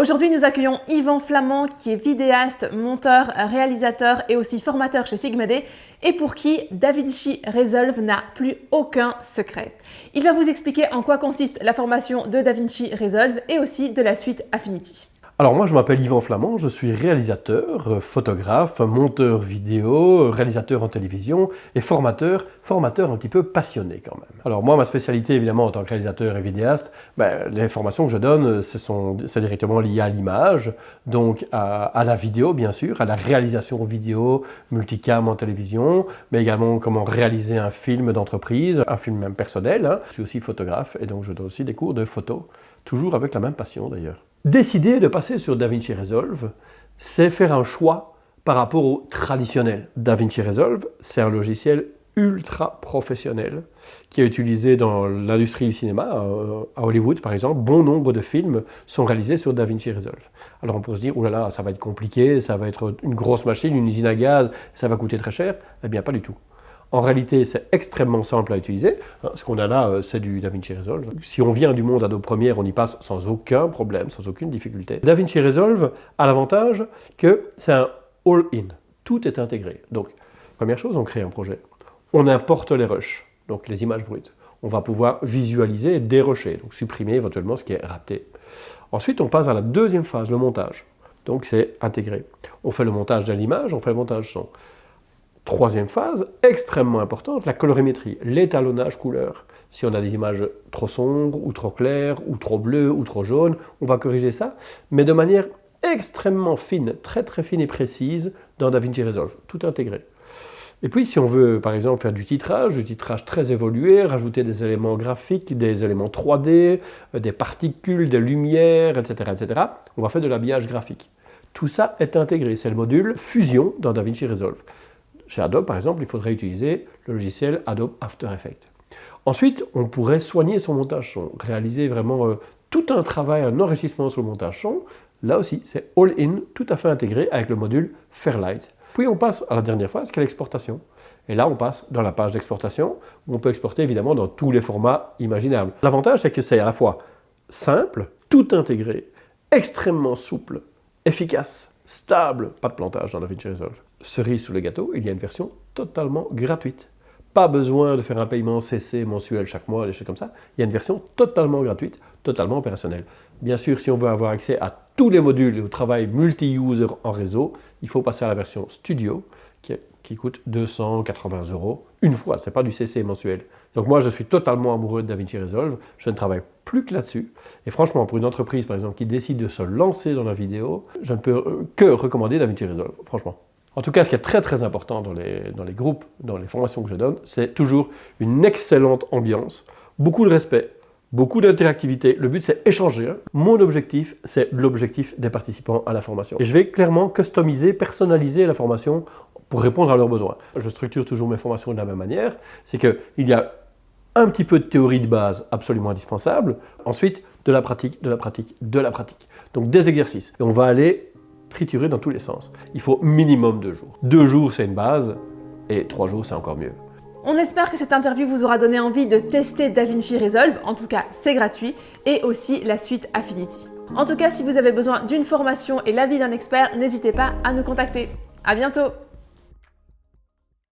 Aujourd'hui, nous accueillons Yvan Flamand qui est vidéaste, monteur, réalisateur et aussi formateur chez Sigma D et pour qui DaVinci Resolve n'a plus aucun secret. Il va vous expliquer en quoi consiste la formation de DaVinci Resolve et aussi de la suite Affinity. Alors moi je m'appelle Yvan Flamand, je suis réalisateur, photographe, monteur vidéo, réalisateur en télévision et formateur un petit peu passionné quand même. Alors moi ma spécialité évidemment en tant que réalisateur et vidéaste, les formations que je donne c'est directement lié à l'image, donc à la vidéo bien sûr, à la réalisation vidéo, multicam en télévision, mais également comment réaliser un film d'entreprise, un film même personnel. Je suis aussi photographe et donc je donne aussi des cours de photo, toujours avec la même passion d'ailleurs. Décider de passer sur DaVinci Resolve, c'est faire un choix par rapport au traditionnel. DaVinci Resolve, c'est un logiciel ultra professionnel qui est utilisé dans l'industrie du cinéma, à Hollywood par exemple. Bon nombre de films sont réalisés sur DaVinci Resolve. Alors on pourrait se dire, oh là là, ça va être compliqué, ça va être une grosse machine, une usine à gaz, ça va coûter très cher. Eh bien pas du tout. En réalité, c'est extrêmement simple à utiliser. Ce qu'on a là, c'est du DaVinci Resolve. Si on vient du monde Adobe Premiere, on y passe sans aucun problème, sans aucune difficulté. DaVinci Resolve a l'avantage que c'est un all-in. Tout est intégré. Donc, première chose, on crée un projet. On importe les rushs, donc les images brutes. On va pouvoir visualiser et dérusher, donc supprimer éventuellement ce qui est raté. Ensuite, on passe à la deuxième phase, le montage. Donc, c'est intégré. On fait le montage de l'image, on fait le montage son. Troisième phase, extrêmement importante, la colorimétrie, l'étalonnage couleur. Si on a des images trop sombres, ou trop claires, ou trop bleues, ou trop jaunes, on va corriger ça, mais de manière extrêmement fine, très fine et précise dans DaVinci Resolve, tout intégré. Et puis si on veut par exemple faire du titrage très évolué, rajouter des éléments graphiques, des éléments 3D, des particules, des lumières, etc., on va faire de l'habillage graphique. Tout ça est intégré, c'est le module Fusion dans DaVinci Resolve. Chez Adobe, par exemple, il faudrait utiliser le logiciel Adobe After Effects. Ensuite, on pourrait soigner son montage son, réaliser vraiment tout un travail, un enrichissement sur le montage son. Là aussi, c'est all-in, tout à fait intégré avec le module Fairlight. Puis on passe à la dernière phase, qui est l'exportation. Et là, on passe dans la page d'exportation, où on peut exporter évidemment dans tous les formats imaginables. L'avantage, c'est que c'est à la fois simple, tout intégré, extrêmement souple, efficace, stable, pas de plantage dans DaVinci Resolve. Cerise sous le gâteau, il y a une version totalement gratuite. Pas besoin de faire un paiement CC mensuel chaque mois, des choses comme ça. Il y a une version totalement gratuite, totalement opérationnelle. Bien sûr, si on veut avoir accès à tous les modules et au travail multi-user en réseau, il faut passer à la version Studio, qui coûte 280 € une fois, c'est pas du CC mensuel. Donc moi, je suis totalement amoureux de DaVinci Resolve, je ne travaille plus que là-dessus. Et franchement, pour une entreprise, par exemple, qui décide de se lancer dans la vidéo, je ne peux que recommander DaVinci Resolve, franchement. En tout cas, ce qui est très important dans les groupes, dans les formations que je donne, c'est toujours une excellente ambiance, beaucoup de respect, beaucoup d'interactivité. Le but, c'est échanger. Mon objectif, c'est l'objectif des participants à la formation. Et je vais clairement customiser, personnaliser la formation pour répondre à leurs besoins. Je structure toujours mes formations de la même manière. C'est qu'il y a un petit peu de théorie de base absolument indispensable. Ensuite, de la pratique. Donc des exercices. Et on va aller triturer dans tous les sens. Il faut minimum 2 jours. 2 jours, c'est une base, et 3 jours, c'est encore mieux. On espère que cette interview vous aura donné envie de tester DaVinci Resolve, en tout cas c'est gratuit, et aussi la suite Affinity. En tout cas, si vous avez besoin d'une formation et l'avis d'un expert, n'hésitez pas à nous contacter. À bientôt!